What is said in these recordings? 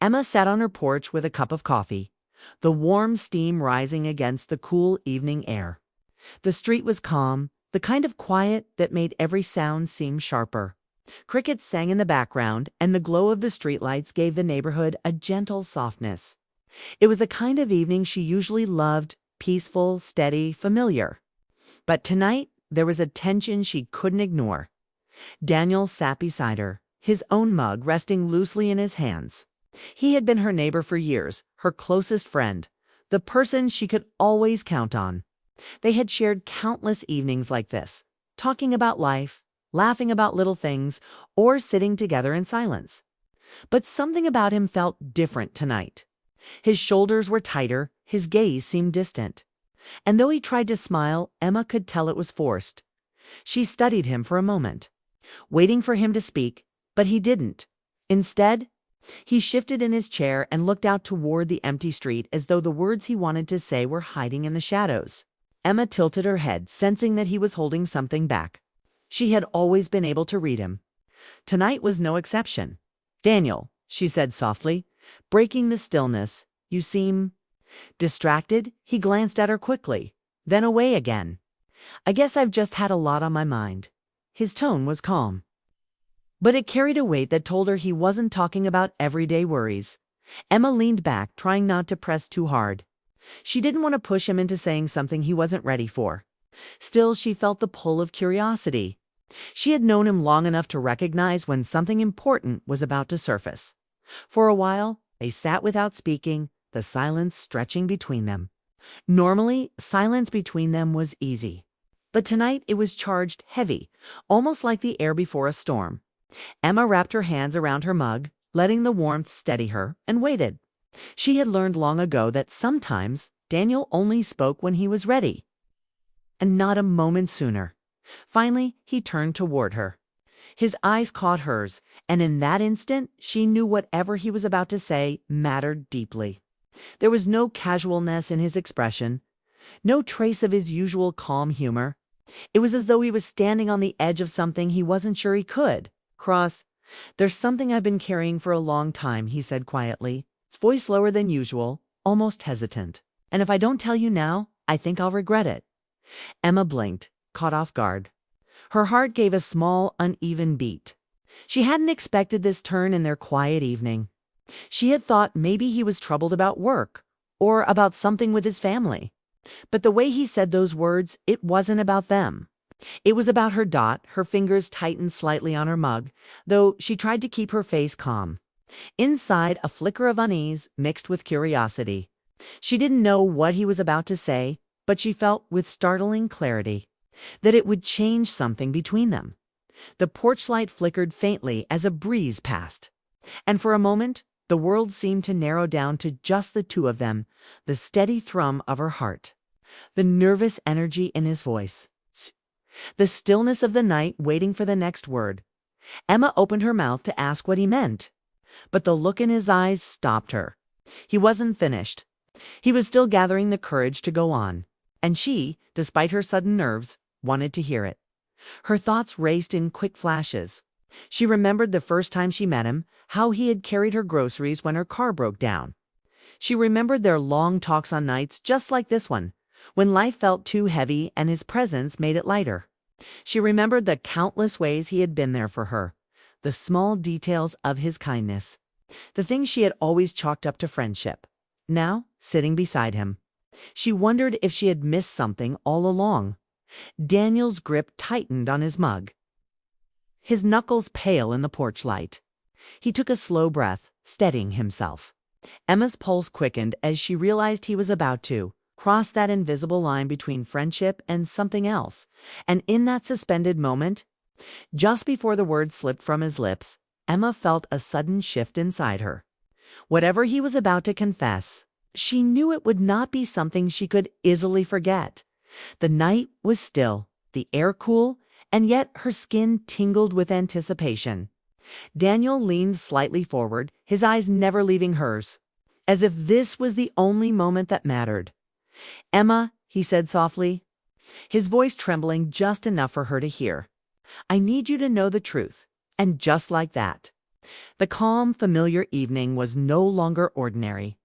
Emma sat on her porch with a cup of coffee, the warm steam rising against the cool evening air. The street was calm, the kind of quiet that made every sound seem sharper. Crickets sang in the background, and the glow of the streetlights gave the neighborhood a gentle softness. It was the kind of evening she usually loved, peaceful, steady, familiar. But tonight, there was a tension she couldn't ignore. Daniel sat beside her, his own mug resting loosely in his hands. He had been her neighbor for years, her closest friend, the person she could always count on. They had shared countless evenings like this, talking about life, laughing about little things, or sitting together in silence. But something about him felt different tonight. His shoulders were tighter, his gaze seemed distant. And though he tried to smile, Emma could tell it was forced. She studied him for a moment, waiting for him to speak, but he didn't. Instead, he shifted in his chair and looked out toward the empty street as though the words he wanted to say were hiding in the shadows. Emma tilted her head, sensing that he was holding something back. She had always been able to read him. Tonight was no exception. "Daniel," she said softly, breaking the stillness, "you seem distracted." He glanced at her quickly, then away again. "I guess I've just had a lot on my mind." His tone was calm, but it carried a weight that told her he wasn't talking about everyday worries. Emma leaned back, trying not to press too hard. She didn't want to push him into saying something he wasn't ready for. Still, she felt the pull of curiosity. She had known him long enough to recognize when something important was about to surface. For a while, they sat without speaking, the silence stretching between them. Normally, silence between them was easy. But tonight it was charged, heavy, almost like the air before a storm. Emma wrapped her hands around her mug, letting the warmth steady her, and waited. She had learned long ago that sometimes Daniel only spoke when he was ready, and not a moment sooner. Finally, he turned toward her. His eyes caught hers, and in that instant, she knew whatever he was about to say mattered deeply. There was no casualness in his expression, no trace of his usual calm humor. It was as though he was standing on the edge of something he wasn't sure he could cross. "There's something I've been carrying for a long time," he said quietly, his voice lower than usual, almost hesitant. "And if I don't tell you now, I think I'll regret it." Emma blinked, caught off guard. Her heart gave a small, uneven beat. She hadn't expected this turn in their quiet evening. She had thought maybe he was troubled about work, or about something with his family. But the way he said those words, it wasn't about them. It was about her. Her fingers tightened slightly on her mug, though she tried to keep her face calm. Inside, a flicker of unease mixed with curiosity. She didn't know what he was about to say, but she felt with startling clarity that it would change something between them. The porch light flickered faintly as a breeze passed, and for a moment the world seemed to narrow down to just the two of them, the steady thrum of her heart, the nervous energy in his voice, the stillness of the night waiting for the next word. Emma opened her mouth to ask what he meant, but the look in his eyes stopped her. He wasn't finished. He was still gathering the courage to go on, and she, despite her sudden nerves, wanted to hear it. Her thoughts raced in quick flashes. She remembered the first time she met him, how he had carried her groceries when her car broke down. She remembered their long talks on nights just like this one, when life felt too heavy and his presence made it lighter. She remembered the countless ways he had been there for her, the small details of his kindness, the things she had always chalked up to friendship. Now, sitting beside him, she wondered if she had missed something all along. Daniel's grip tightened on his mug, his knuckles pale in the porch light. He took a slow breath, steadying himself. Emma's pulse quickened as she realized he was about to cross that invisible line between friendship and something else. And in that suspended moment, just before the words slipped from his lips, Emma felt a sudden shift inside her. Whatever he was about to confess, she knew it would not be something she could easily forget. The night was still, the air cool, and yet her skin tingled with anticipation. Daniel leaned slightly forward, his eyes never leaving hers, as if this was the only moment that mattered. "Emma," he said softly, his voice trembling just enough for her to hear, "I need you to know the truth." And just like that, The calm, familiar evening was no longer ordinary.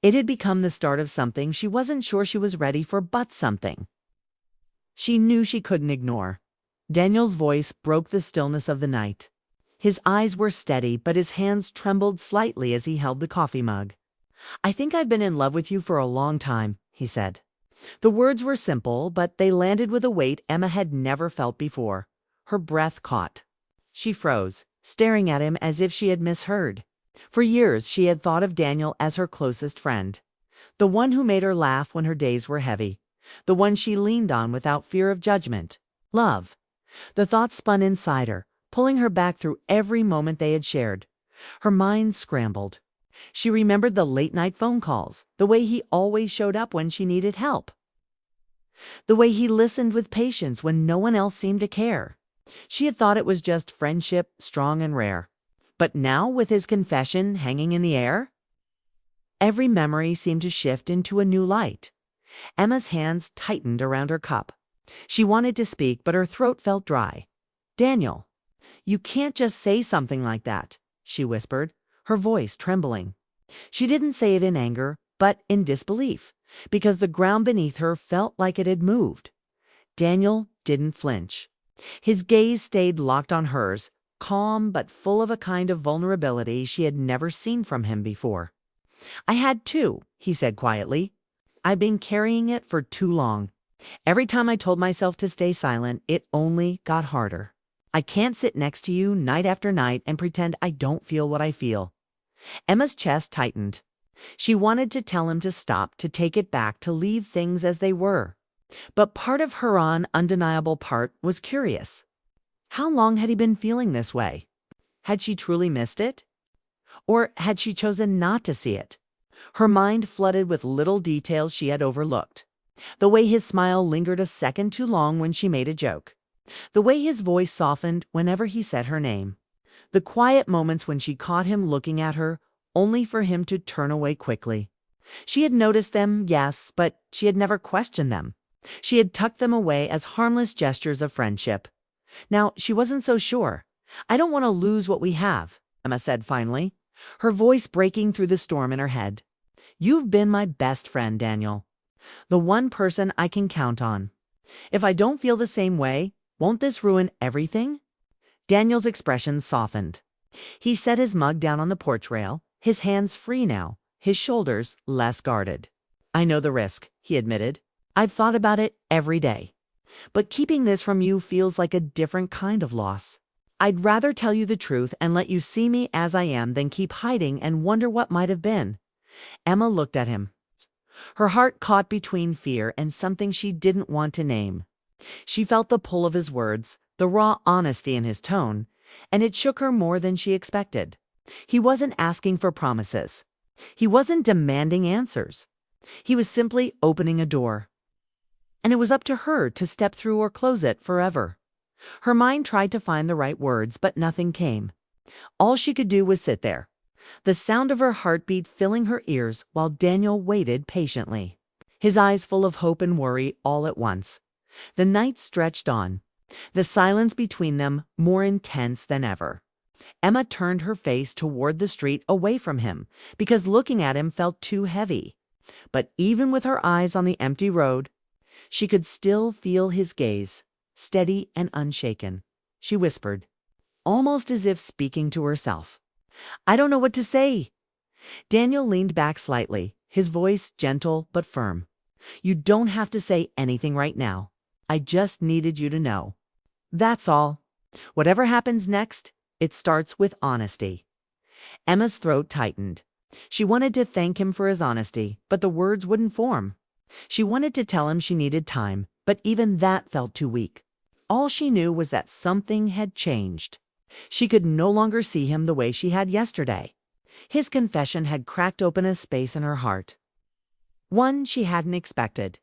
It had become the start of something she wasn't sure she was ready for, but something she knew she couldn't ignore. Daniel's voice broke the stillness of the night. His eyes were steady, but his hands trembled slightly as he held the coffee mug. "I think I've been in love with you for a long time," he said. The words were simple, but they landed with a weight Emma had never felt before. Her breath caught. She froze, staring at him as if she had misheard. For years she had thought of Daniel as her closest friend, the one who made her laugh when her days were heavy, the one she leaned on without fear of judgment. Love. The thought spun inside her, pulling her back through every moment they had shared. Her mind scrambled. She remembered the late-night phone calls, the way he always showed up when she needed help, the way he listened with patience when no one else seemed to care. She had thought it was just friendship, strong and rare. But now, with his confession hanging in the air, every memory seemed to shift into a new light. Emma's hands tightened around her cup. She wanted to speak, but her throat felt dry. "Daniel, you can't just say something like that," she whispered, her voice trembling. She didn't say it in anger, but in disbelief, because the ground beneath her felt like it had moved. Daniel didn't flinch. His gaze stayed locked on hers, calm but full of a kind of vulnerability she had never seen from him before. "I had to," he said quietly. "I've been carrying it for too long. Every time I told myself to stay silent, it only got harder. I can't sit next to you night after night and pretend I don't feel what I feel." Emma's chest tightened. She wanted to tell him to stop, to take it back, to leave things as they were. But part of her undeniable part was curious. How long had he been feeling this way? Had she truly missed it? Or had she chosen not to see it? Her mind flooded with little details she had overlooked. The way his smile lingered a second too long when she made a joke. The way his voice softened whenever he said her name. The quiet moments when she caught him looking at her, only for him to turn away quickly. She had noticed them, yes, but she had never questioned them. She had tucked them away as harmless gestures of friendship. Now she wasn't so sure. "I don't want to lose what we have," Emma said finally, her voice breaking through the storm in her head. "You've been my best friend, Daniel. The one person I can count on. If I don't feel the same way, won't this ruin everything?" Daniel's expression softened. He set his mug down on the porch rail, his hands free now, his shoulders less guarded. "I know the risk," he admitted. "I've thought about it every day. But keeping this from you feels like a different kind of loss. I'd rather tell you the truth and let you see me as I am than keep hiding and wonder what might have been." Emma looked at him. Her heart caught between fear and something she didn't want to name. She felt the pull of his words, the raw honesty in his tone, and it shook her more than she expected. He wasn't asking for promises. He wasn't demanding answers. He was simply opening a door. And it was up to her to step through or close it forever. Her mind tried to find the right words, but nothing came. All she could do was sit there, the sound of her heartbeat filling her ears while Daniel waited patiently, his eyes full of hope and worry all at once. The night stretched on, the silence between them more intense than ever. Emma turned her face toward the street away from him because looking at him felt too heavy. But even with her eyes on the empty road, she could still feel his gaze, steady and unshaken. She whispered, almost as if speaking to herself, "I don't know what to say." Daniel leaned back slightly, his voice gentle but firm. "You don't have to say anything right now. I just needed you to know. That's all. Whatever happens next, it starts with honesty." Emma's throat tightened. She wanted to thank him for his honesty, but the words wouldn't form. She wanted to tell him she needed time, but even that felt too weak. All she knew was that something had changed. She could no longer see him the way she had yesterday. His confession had cracked open a space in her heart. One she hadn't expected.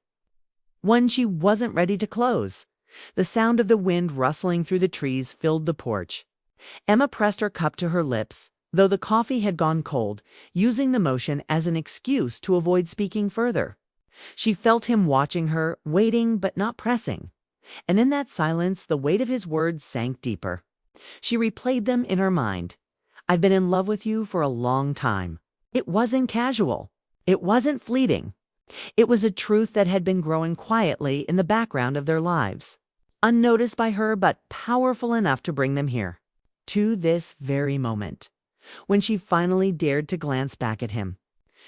One she wasn't ready to close. The sound of the wind rustling through the trees filled the porch. Emma pressed her cup to her lips, though the coffee had gone cold, using the motion as an excuse to avoid speaking further. She felt him watching her, waiting but not pressing. And in that silence, the weight of his words sank deeper. She replayed them in her mind. I've been in love with you for a long time. It wasn't casual. It wasn't fleeting. It was a truth that had been growing quietly in the background of their lives, unnoticed by her but powerful enough to bring them here, to this very moment. When she finally dared to glance back at him,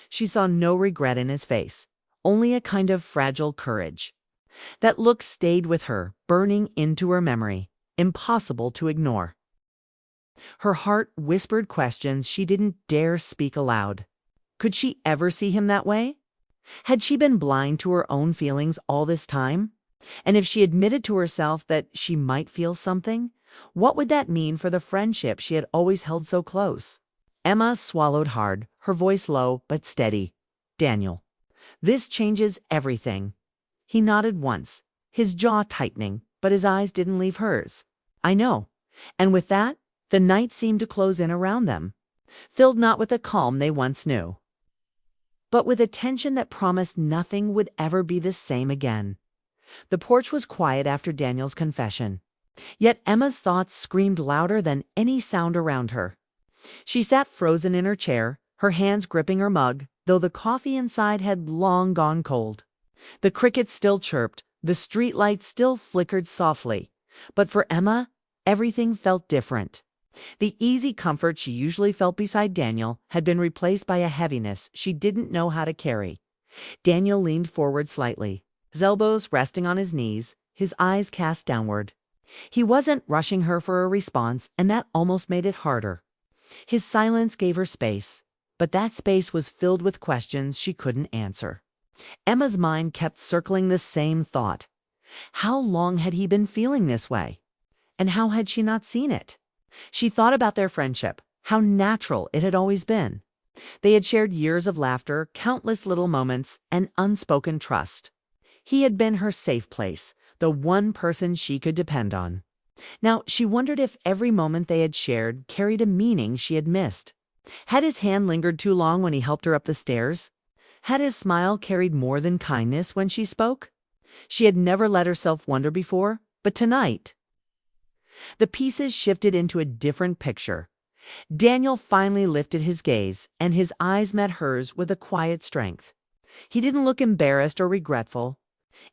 she saw no regret in his face, only a kind of fragile courage. That look stayed with her, burning into her memory, impossible to ignore. Her heart whispered questions she didn't dare speak aloud. Could she ever see him that way? Had she been blind to her own feelings all this time? And if she admitted to herself that she might feel something, what would that mean for the friendship she had always held so close? Emma swallowed hard, her voice low but steady. Daniel, this changes everything. He nodded once, his jaw tightening, but his eyes didn't leave hers. I know. And with that, the night seemed to close in around them, filled not with the calm they once knew, but with a tension that promised nothing would ever be the same again. The porch was quiet after Daniel's confession, yet Emma's thoughts screamed louder than any sound around her. She sat frozen in her chair, her hands gripping her mug, though the coffee inside had long gone cold. The crickets still chirped, the streetlights still flickered softly, but for Emma, everything felt different. The easy comfort she usually felt beside Daniel had been replaced by a heaviness she didn't know how to carry. Daniel leaned forward slightly, his elbows resting on his knees, his eyes cast downward. He wasn't rushing her for a response, and that almost made it harder. His silence gave her space, but that space was filled with questions she couldn't answer. Emma's mind kept circling the same thought. How long had he been feeling this way? And how had she not seen it? She thought about their friendship, how natural it had always been. They had shared years of laughter, countless little moments, and unspoken trust. He had been her safe place, the one person she could depend on. Now she wondered if every moment they had shared carried a meaning she had missed. Had his hand lingered too long when he helped her up the stairs? Had his smile carried more than kindness when she spoke? She had never let herself wonder before, but tonight the pieces shifted into a different picture. Daniel finally lifted his gaze, and his eyes met hers with a quiet strength. He didn't look embarrassed or regretful.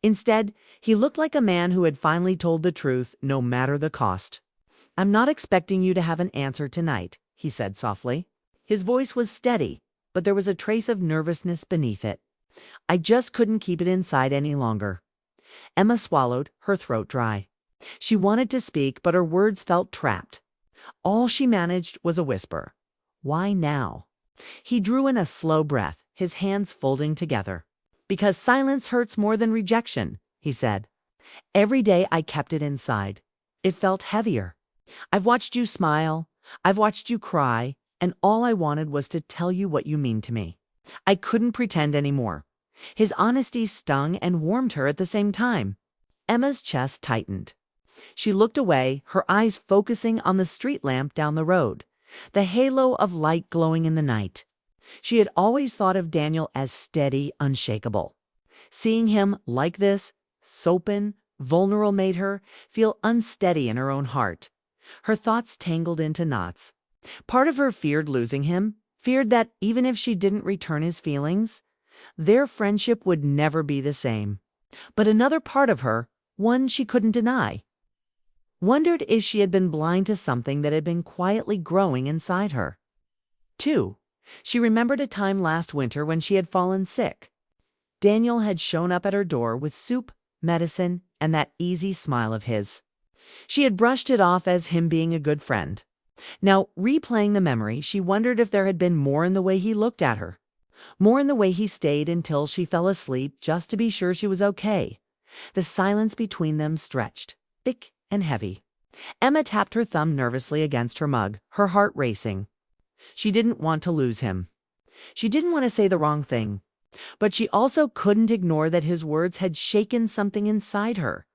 Instead, he looked like a man who had finally told the truth, no matter the cost. "I'm not expecting you to have an answer tonight," he said softly. His voice was steady, but there was a trace of nervousness beneath it. "I just couldn't keep it inside any longer." Emma swallowed, her throat dry. She wanted to speak, but her words felt trapped. All she managed was a whisper. "Why now?" He drew in a slow breath, his hands folding together. "Because silence hurts more than rejection," he said. "Every day I kept it inside. It felt heavier. I've watched you smile, I've watched you cry, and all I wanted was to tell you what you mean to me. I couldn't pretend anymore." His honesty stung and warmed her at the same time. Emma's chest tightened. She looked away, her eyes focusing on the street lamp down the road, the halo of light glowing in the night. She had always thought of Daniel as steady, unshakable. Seeing him like this, open, vulnerable, made her feel unsteady in her own heart. Her thoughts tangled into knots. Part of her feared losing him, feared that even if she didn't return his feelings, their friendship would never be the same. But another part of her, one she couldn't deny, wondered if she had been blind to something that had been quietly growing inside her. 2. She remembered a time last winter when she had fallen sick. Daniel had shown up at her door with soup, medicine, and that easy smile of his. She had brushed it off as him being a good friend. Now, replaying the memory, she wondered if there had been more in the way he looked at her, more in the way he stayed until she fell asleep just to be sure she was okay. The silence between them stretched, thick and heavy. Emma tapped her thumb nervously against her mug, her heart racing. She didn't want to lose him. She didn't want to say the wrong thing, but she also couldn't ignore that his words had shaken something inside her.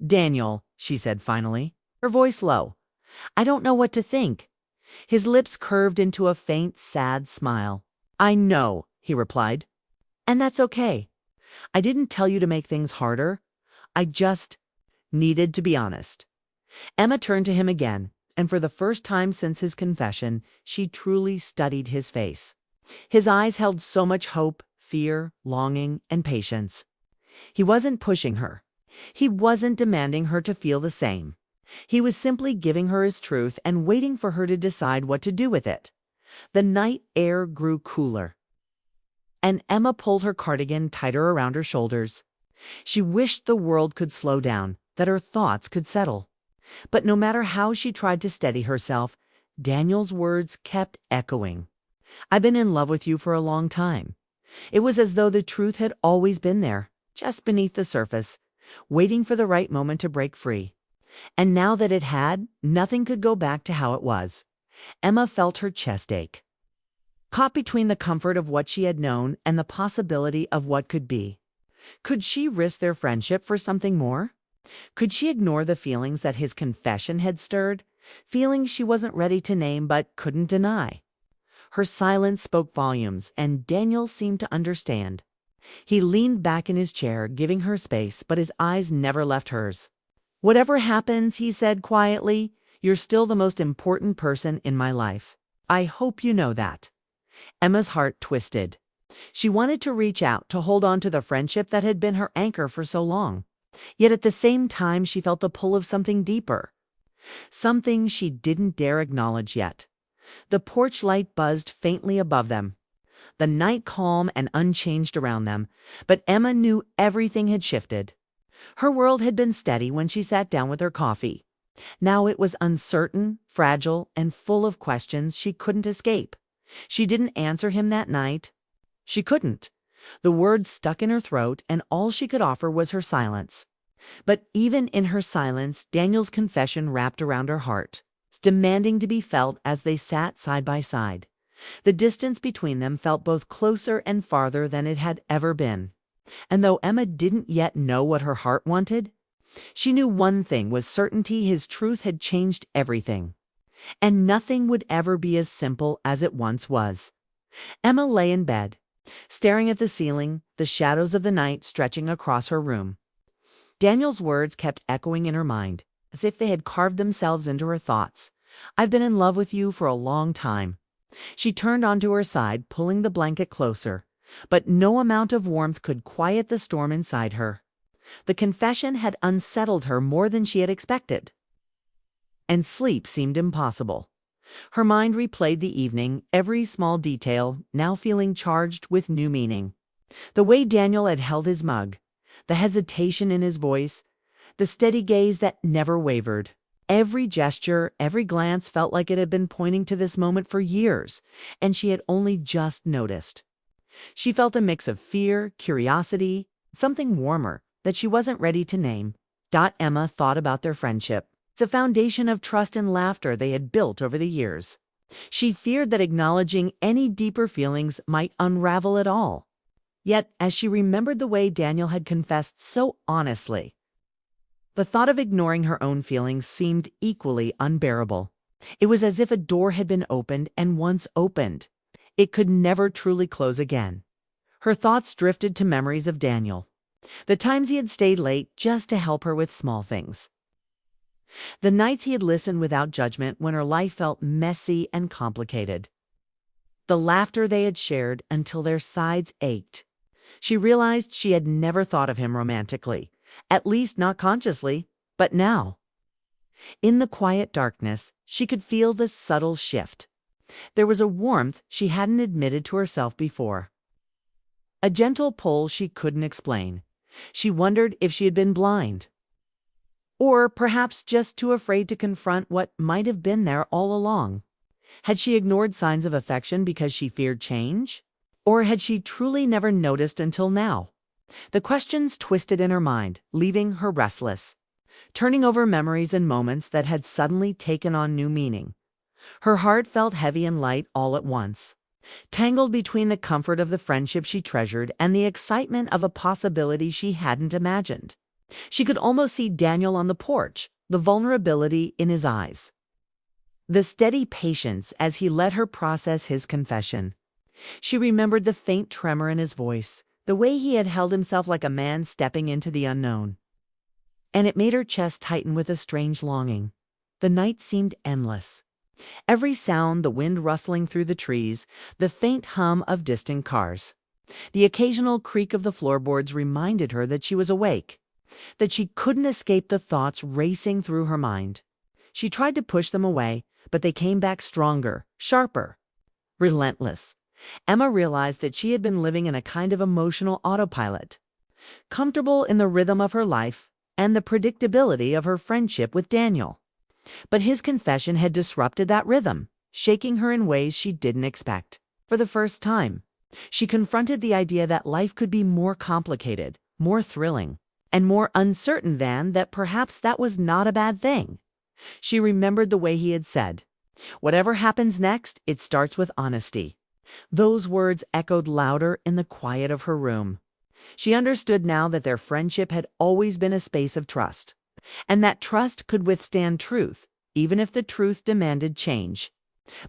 "Daniel," she said finally, her voice low, "I don't know what to think." His lips curved into a faint, sad smile. "I know," he replied, "and that's okay. I didn't tell you to make things harder. I just needed to be honest." Emma turned to him again, and for the first time since his confession, she truly studied his face. His eyes held so much hope, fear, longing, and patience. He wasn't pushing her. He wasn't demanding her to feel the same. He was simply giving her his truth and waiting for her to decide what to do with it. The night air grew cooler, and Emma pulled her cardigan tighter around her shoulders. She wished the world could slow down, that her thoughts could settle. But no matter how she tried to steady herself, Daniel's words kept echoing. "I've been in love with you for a long time." It was as though the truth had always been there, just beneath the surface, waiting for the right moment to break free. And now that it had, nothing could go back to how it was. Emma felt her chest ache. Caught between the comfort of what she had known and the possibility of what could be. Could she risk their friendship for something more? Could she ignore the feelings that his confession had stirred? Feelings she wasn't ready to name but couldn't deny. Her silence spoke volumes, and Daniel seemed to understand. He leaned back in his chair, giving her space, but his eyes never left hers. "Whatever happens," he said quietly, "you're still the most important person in my life. I hope you know that." Emma's heart twisted. She wanted to reach out, to hold on to the friendship that had been her anchor for so long. Yet at the same time, she felt the pull of something deeper. Something she didn't dare acknowledge yet. The porch light buzzed faintly above them. The night calm and unchanged around them, but Emma knew everything had shifted. Her world had been steady when she sat down with her coffee. Now it was uncertain, fragile, and full of questions she couldn't escape. She didn't answer him that night. She couldn't. The words stuck in her throat, and all she could offer was her silence. But even in her silence, Daniel's confession wrapped around her heart, demanding to be felt as they sat side by side. The distance between them felt both closer and farther than it had ever been. And though Emma didn't yet know what her heart wanted, she knew one thing with certainty: his truth had changed everything. And nothing would ever be as simple as it once was. Emma lay in bed, staring at the ceiling, the shadows of the night stretching across her room. Daniel's words kept echoing in her mind, as if they had carved themselves into her thoughts. "I've been in love with you for a long time." She turned onto her side, pulling the blanket closer, but no amount of warmth could quiet the storm inside her. The confession had unsettled her more than she had expected, and sleep seemed impossible. Her mind replayed the evening, every small detail now feeling charged with new meaning. The way Daniel had held his mug, the hesitation in his voice, the steady gaze that never wavered. Every gesture, every glance felt like it had been pointing to this moment for years, and she had only just noticed. She felt a mix of fear, curiosity, something warmer that she wasn't ready to name. Emma thought about their friendship, the foundation of trust and laughter they had built over the years. She feared that acknowledging any deeper feelings might unravel it all. Yet, as she remembered the way Daniel had confessed so honestly, the thought of ignoring her own feelings seemed equally unbearable. It was as if a door had been opened, and once opened, it could never truly close again. Her thoughts drifted to memories of Daniel, the times he had stayed late just to help her with small things, the nights he had listened without judgment when her life felt messy and complicated, the laughter they had shared until their sides ached. She realized she had never thought of him romantically, at least not consciously, but now, in the quiet darkness, she could feel the subtle shift. There was a warmth she hadn't admitted to herself before, a gentle pull she couldn't explain. She wondered if she had been blind, or perhaps just too afraid to confront what might have been there all along. Had she ignored signs of affection because she feared change? Or had she truly never noticed until now? The questions twisted in her mind, leaving her restless, turning over memories and moments that had suddenly taken on new meaning. Her heart felt heavy and light all at once, tangled between the comfort of the friendship she treasured and the excitement of a possibility she hadn't imagined. She could almost see Daniel on the porch, the vulnerability in his eyes, the steady patience as he let her process his confession. She remembered the faint tremor in his voice, the way he had held himself like a man stepping into the unknown. And it made her chest tighten with a strange longing. The night seemed endless. Every sound, the wind rustling through the trees, the faint hum of distant cars. The occasional creak of the floorboards reminded her that she was awake, that she couldn't escape the thoughts racing through her mind. She tried to push them away, but they came back stronger, sharper, relentless. Emma realized that she had been living in a kind of emotional autopilot, comfortable in the rhythm of her life and the predictability of her friendship with Daniel. But his confession had disrupted that rhythm, shaking her in ways she didn't expect. For the first time, she confronted the idea that life could be more complicated, more thrilling, and more uncertain than that. Perhaps that was not a bad thing. She remembered the way he had said, "Whatever happens next, it starts with honesty." Those words echoed louder in the quiet of her room. She understood now that their friendship had always been a space of trust, and that trust could withstand truth, even if the truth demanded change.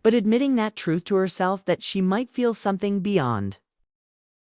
But admitting that truth to herself, that she might feel something beyond